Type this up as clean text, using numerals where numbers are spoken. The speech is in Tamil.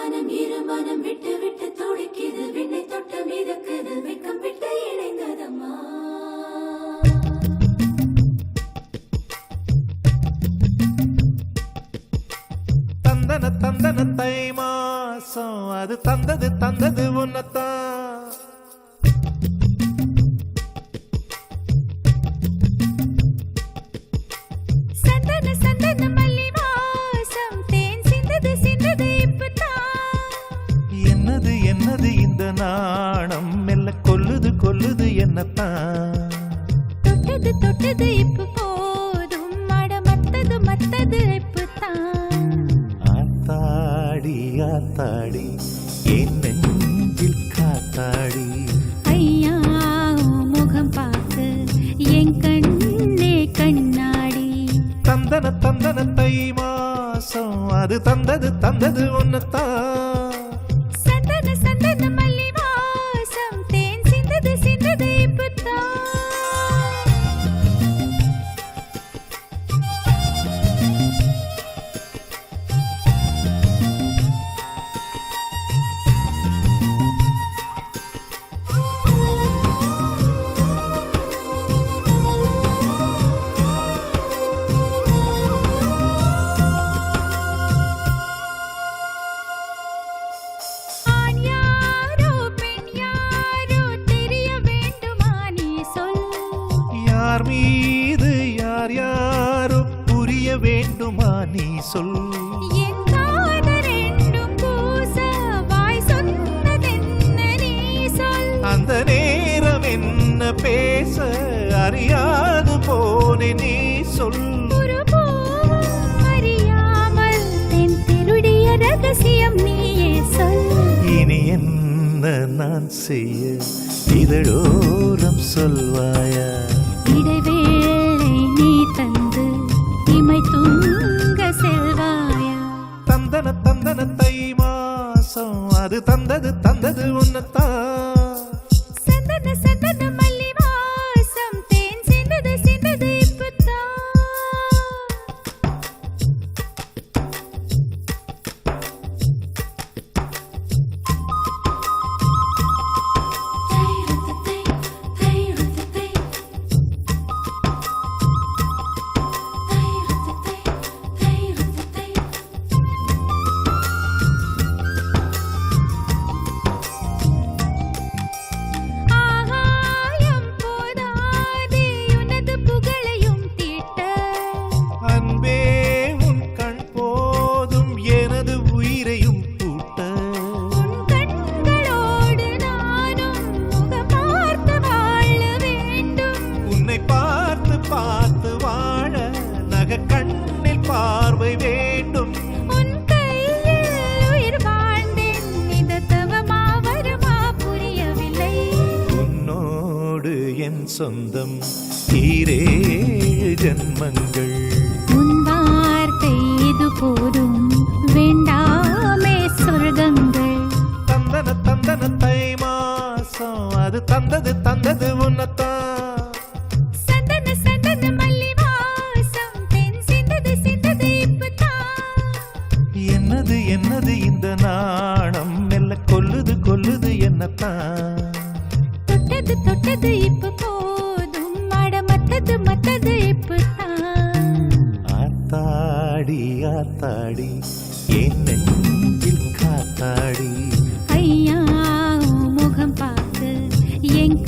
மனம் இரு மனம் விட்டு விட்டு துடிக்குது விண்ணை தொட்டு மிதக்குது வெக்கம் விட்டு இணைந்ததம்மா தந்தன தந்தன தை மாசம் அது தந்தது தந்தது உன்னத்தான் சந்தன சந்தன மல்லி வாசம் தேன் சிந்தது சிந்தது இப்பதான் என்னது என்னது இந்த நாணம் மெல்ல கொல்லுது கொல்லுது என்னத்தான் தொட்டது தொட்டது இப்ப போதும் மட மத்தது மத்தது இப்பதான் ஆத்தாடி ஆத்தாடி என் நெஞ்சில் காத்தாடி ஐயா உன் முகம் பார்த்து என் கண்ணே கண்ணாடி தந்தன தந்தன தை மாசம் அது தந்தது தந்தது உன்னத்தான் சந்தன சந்தன மல்லி வாசம் தேன் சிந்தது சிந்தது இப்பதான் ஆண் யாரோ பெண் யாரோ தெரிய வேண்டுமா நீ சொல் யார் மீது யார் யாரோ புரிய வேண்டுமா நீ சொல் என் காதல் ரெண்டும் கூச வாய் சொன்னதென்ன நீ சொல் அந்த நேரம் என்ன பேச அறியாது போனே நீ சொல் ஒரு பூவும் அறியாமல் தென் திருடிய ரகசியம் நீயே சொல் இனி என்ன நான் செய்ய இதழோரம் சொல்வாயா இடைவேளை நீ தந்து இமை தூங்க செல்வாயா தந்தன தந்தன தை மாசம் அது தந்தது தந்தது உன்னத்தான் சந்தன சந்தன மல்லி வாசம் தேன் சிந்தது சிந்தது இப்பதான் ஆகாயம் போதாதே உனது புகழையும் தீட்ட அன்பே உன் கண் போதும் எனது உயிரையும் பூட்ட உன் கண்களோடு நானும் முகம் பார்த்து வாழ வேண்டும் உன்னை பார்த்து பார்த்து வாழ நக கண்ணில் பார்வை வேண்டும் உன் கையில் உயிர் வாழ்ந்தேன் இந்த தவமா வருமா புரியவில்லை உன்னோடு என் சொந்தம் ஈரேழு ஜன்மங்கள் உன் வார்த்தை இது போதும் வேண்டாமே சொர்க்கங்கள் தந்தன தந்தன தை மாசம் அது தந்தது தந்தது உன்னத்தான் சந்தன சந்தன மல்லி வாசம் தென் சிந்தது சிந்தது இப்பதான் என்னது என்னது இந்த நாணம் மெல்ல கொல்லுது கொல்லுது என்னத்தான் தொட்டது தொட்டது இப்ப போதும் மட மத்தது மத்தது இப்பதான் ஆத்தாடி ஆத்தாடி என் நெஞ்சில் காத்தாடி ஐயா உன் முகம் பார்த்து என்